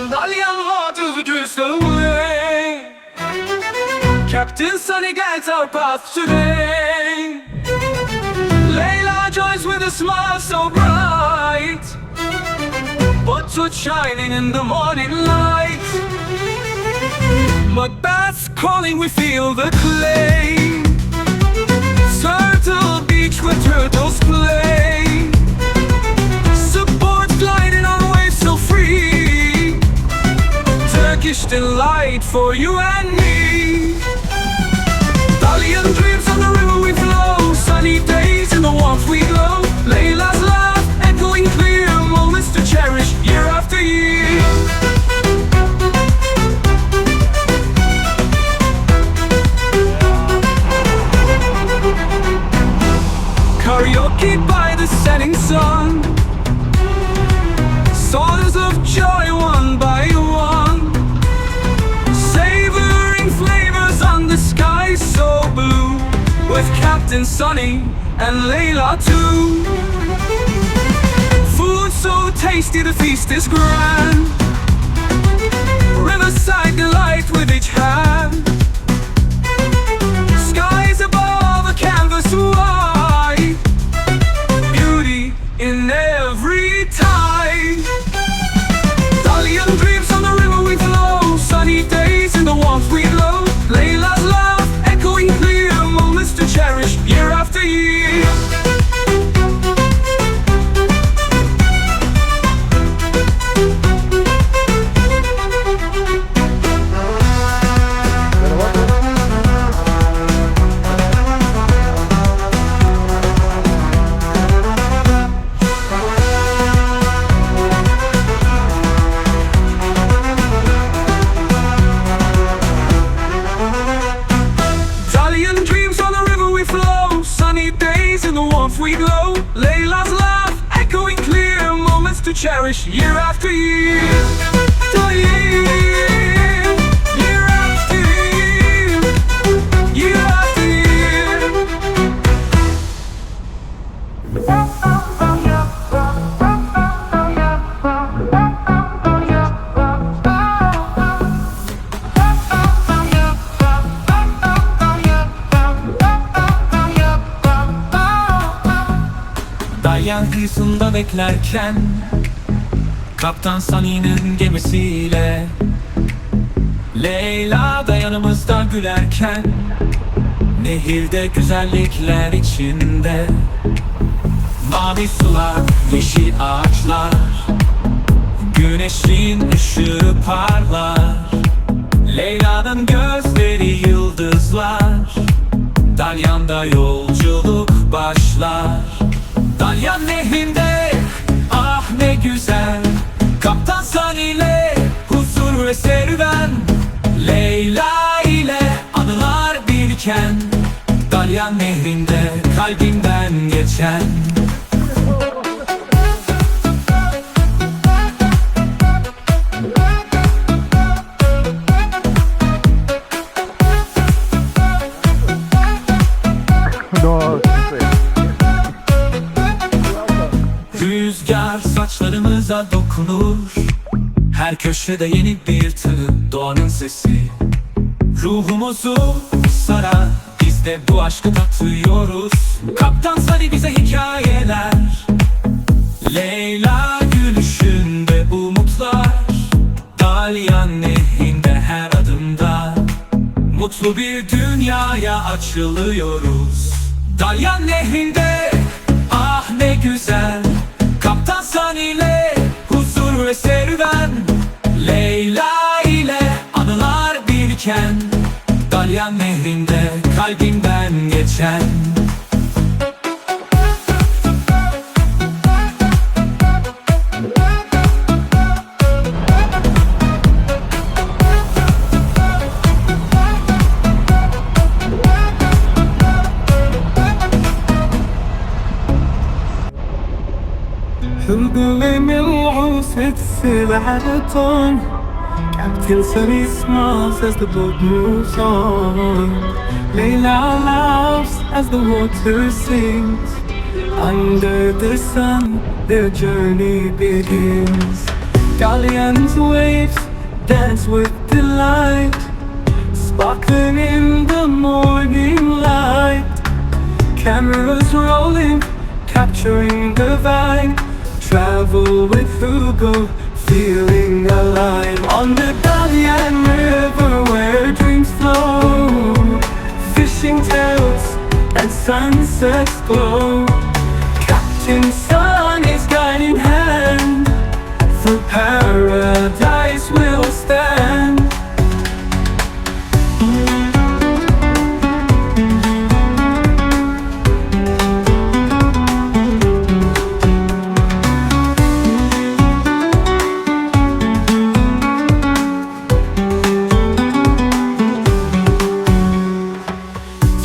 Dalyan water goes away. Captain Sunny guides our path today. Layla joins with a smile so bright, Boattrip shining in the morning light. Macbeth's calling, we feel the clay. Turtle beach where turtles play. Support gliding on waves so free. Turkish delight for you and me. Dalyan dreams on the river we flow. Sunny days in the warmth we glow. Layla's laugh echoing clear, moments to cherish year after year. Karaoke by the setting sun. Songs of joy one by one. Savoring flavors on the sky so blue. With Captain Sunny and Layla too. Food so tasty, the feast is grand. Riverside delight with each hand. Skies above a canvas wide. Beauty in every tide. Dalyan dreams on the river we flow. Sunny days in the warmth we glow. Layla's laugh echoing clear, moments to cherish year after year. Dalyan dreams on the river we flow. Sunny days in the warmth we glow. Layla's laugh echoing clear, moments to cherish year after year. Dalyan, year after year, year after year. Dalyan kıyısında beklerken, Kaptan Sunny'nin gemisiyle, Leyla da yanımızda gülerken, nehirde güzellikler içinde. Mavi sular, yeşil ağaçlar, güneşin ışığı parlar. Leyla'nın gözleri yıldızlar. Dalyan'da yolculuk başlar. Dalyan nehrinde, ah ne güzel, Kaptan Sunny ile huzur ve serüven. Leyla ile anılar biriken, Dalyan nehrinde kalbimden geçen. Rüzgar saçlarımıza dokunur. Her köşede yeni bir tını, doğanın sesi ruhumuzu sarar. Biz de bu aşkı tatıyoruz. Kaptan Sunny bize hikayeler. Leyla gülüşünde umutlar. Dalyan nehrinde her adımda mutlu bir dünyaya açılıyoruz. Dalyan nehrinde, ah ne güzel, Kaptan Sunny ile huzur ve serüven. Leyla ile anılar biriken, Dalyan nehrinde kalbimden geçen. Hılgılım العوسة سلعتهم. Captain Sunny smiles as the boat moves on. Layla laughs as the water sings. Under the sun, their journey begins. Dalyan's waves dance with delight, sparkling in the morning light. Cameras rolling, capturing the vibe. Travel with Hugo, feeling alive. On the Dalyan River where dreams flow, fishing tales and sunsets glow. Captain Sun is guiding hand, through paradise we'll stand.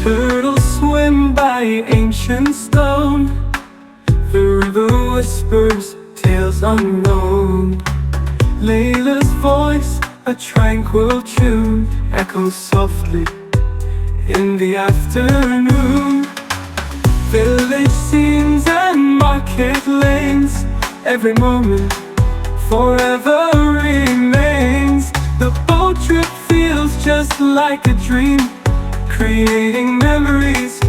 Turtles swim by ancient stone, the river whispers tales unknown. Layla's voice, a tranquil tune, echoes softly in the afternoon. Village scenes and market lanes, every moment forever remains. The boat trip feels just like a dream, creating memories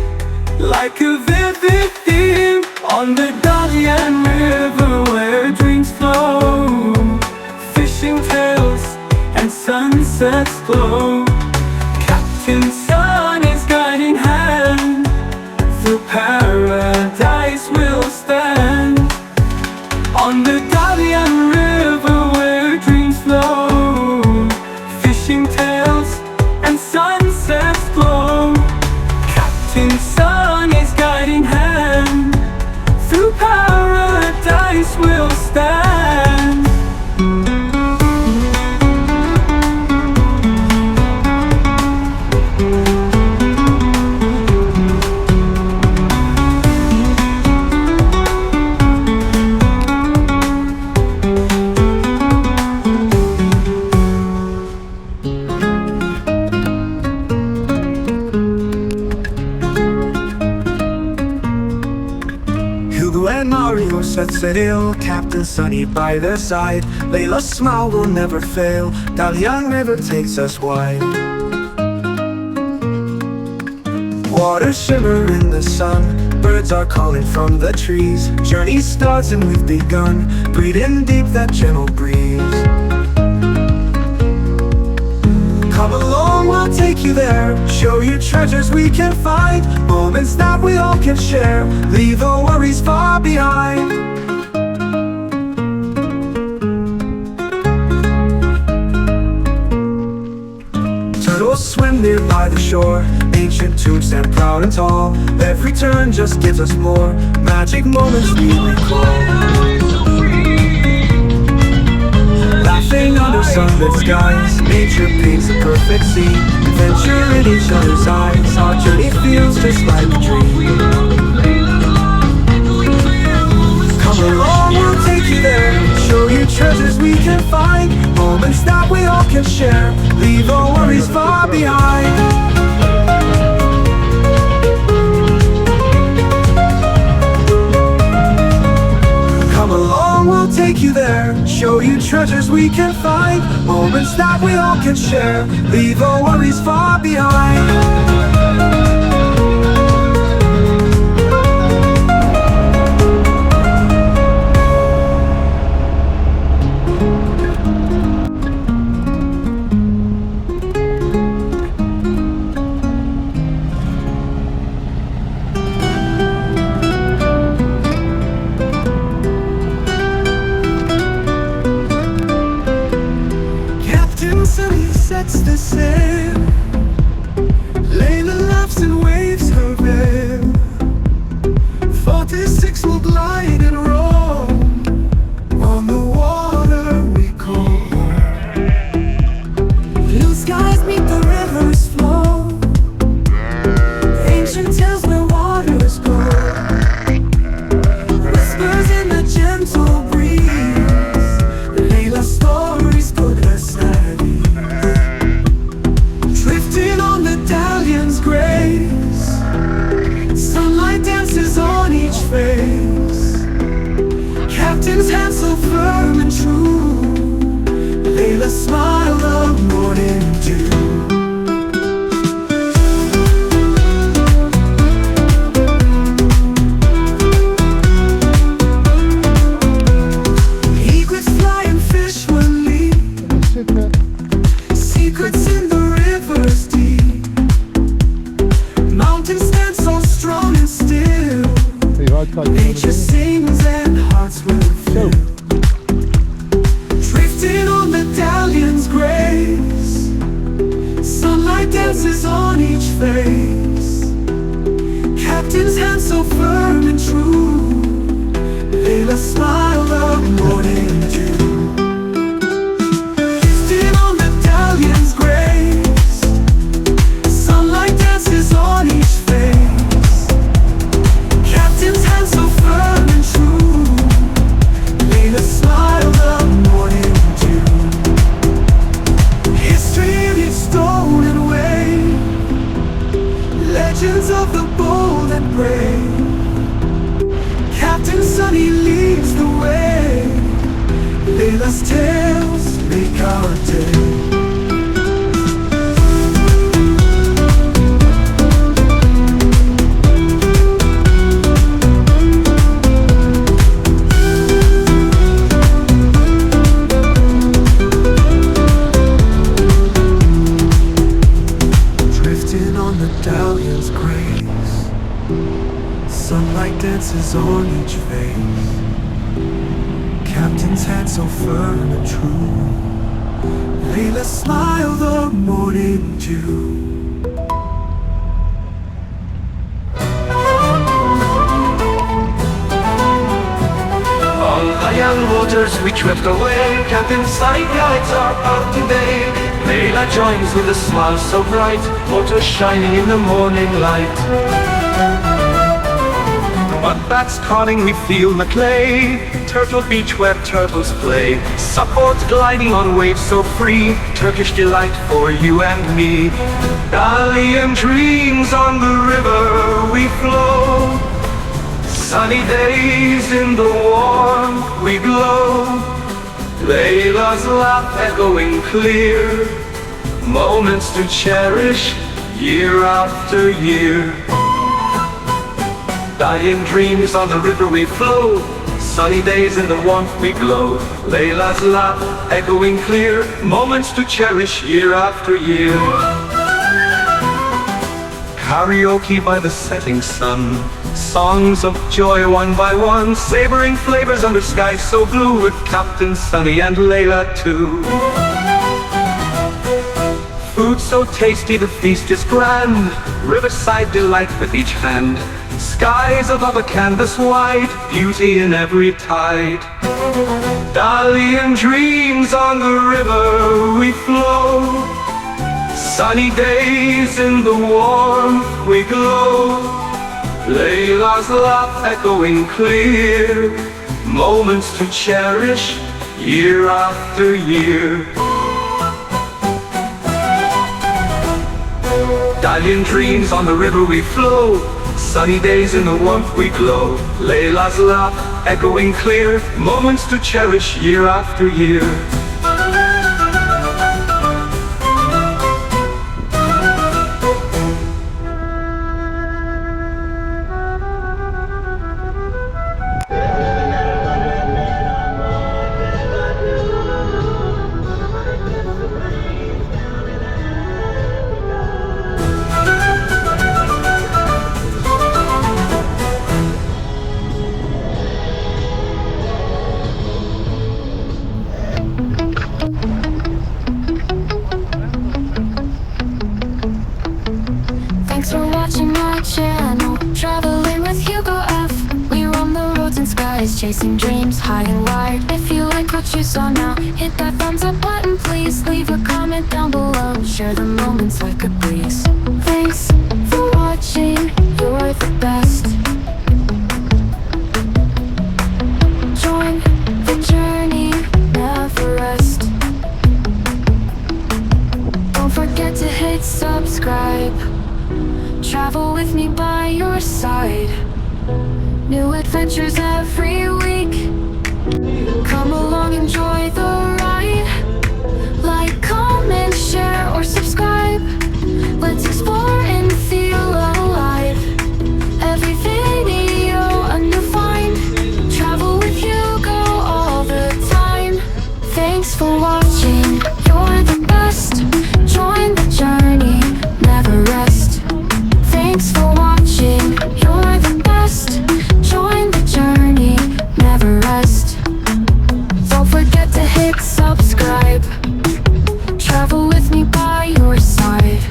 like a vivid theme. On the Dalyan River where dreams flow, fishing tales and sunsets glow. Captain Sun is guiding hand, through paradise we'll stand. On the Dalyan River where dreams flow, fishing tales and sunsets glow. Captain Sun is guiding hand, through paradise we'll stand. Hugo and Mario set sail, Captain Sunny by their side. Layla's smile will never fail, Dalyan River takes us wide. Water shimmer in the sun, birds are calling from the trees. Journey starts and we've begun, breathe in deep that gentle breeze. Come along, we'll take you there, show you treasures we can find, moments that we all can share, leave the worries far behind. Turtles swim near by the shore, ancient tombs stand proud and tall. Every turn just gives us more magic moments we recall. Laughing under sunlit skies, nature paints a perfect scene. Adventure in each other's eyes, our journey feels just like a dream. Come along, we'll take you there, show you treasures we can find, moments that we all can share, leave our worries far behind. Come along, we'll take you there, show you treasures we can find, moments that we all can share, leave our worries far behind. Sunny sets the sail, Layla laughs and waves her veil. 46 will glide and roll, on the water we go. Blue skies meet the river's flow, ancient tales where waters go. Whispers in the gentle breeze, Layla's stories put us at ease. so firm and true. Layla smiled the morning dew. Still on the Dalyan's grace, sunlight dances on each face. Captain's hands so firm and true. Layla smiled the morning dew. History in its stone and wave, legends of the bold and brave. Captain Sunny leads the way. Layla's tales make our day. Drifting on the Dalyan's grace, sunlight dances on each face. Captain's hand so firm and true. Layla smiled the morning dew. On the young waters we drift away. Captain Sunny guides our path today. Layla joins with a smile so bright, water shining in the morning light. But that's calling, we feel the clay. Turtle Beach where turtles play. Support gliding on waves so free. Turkish delight for you and me. Dalyan dreams on the river we flow. Sunny days in the warmth we glow. Layla's laugh echoing clear. Moments to cherish year after year. Dalyan dreams on the river we flow. Sunny days in the warmth we glow. Layla's laugh echoing clear. Moments to cherish year after year. Karaoke by the setting sun. Songs of joy one by one. Savoring flavors under skies so blue. With Captain Sunny and Layla too. Food so tasty, the feast is grand. Riverside delight with each hand. Skies above a canvas wide, beauty in every tide. Dalyan dreams on the river we flow. Sunny days in the warmth we glow. Layla's laugh echoing clear. Moments to cherish year after year. Dalyan dreams on the river we flow. Sunny days in the warmth we glow. Layla's laugh echoing clear. Moments to cherish year after year. Thanks for watching my channel, traveling with Hugo F. We roam the roads and skies, chasing dreams high and wide. If you like what you saw now, hit that thumbs up button please. Leave a comment down below, share the moments like a breeze. Thanks for watching, you're the best. Join the journey, never rest. Don't forget to hit subscribe. Travel with me by your side. New adventures every week. Come along, enjoy the ride. Like, comment, share, or subscribe. Let's explore and feel alive. Every video a new find. Travel with Hugo all the time. Thanks for watching, you're the best. Join the journey, never rest. Thanks for watching, you're the best. Join the journey, never rest. Don't forget to hit subscribe. Travel with me by your side.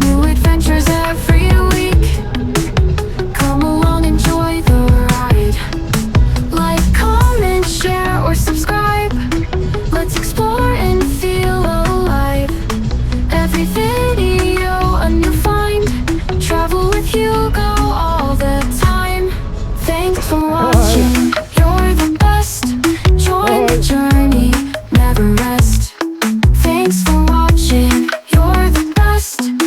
New adventures every week. Come trust.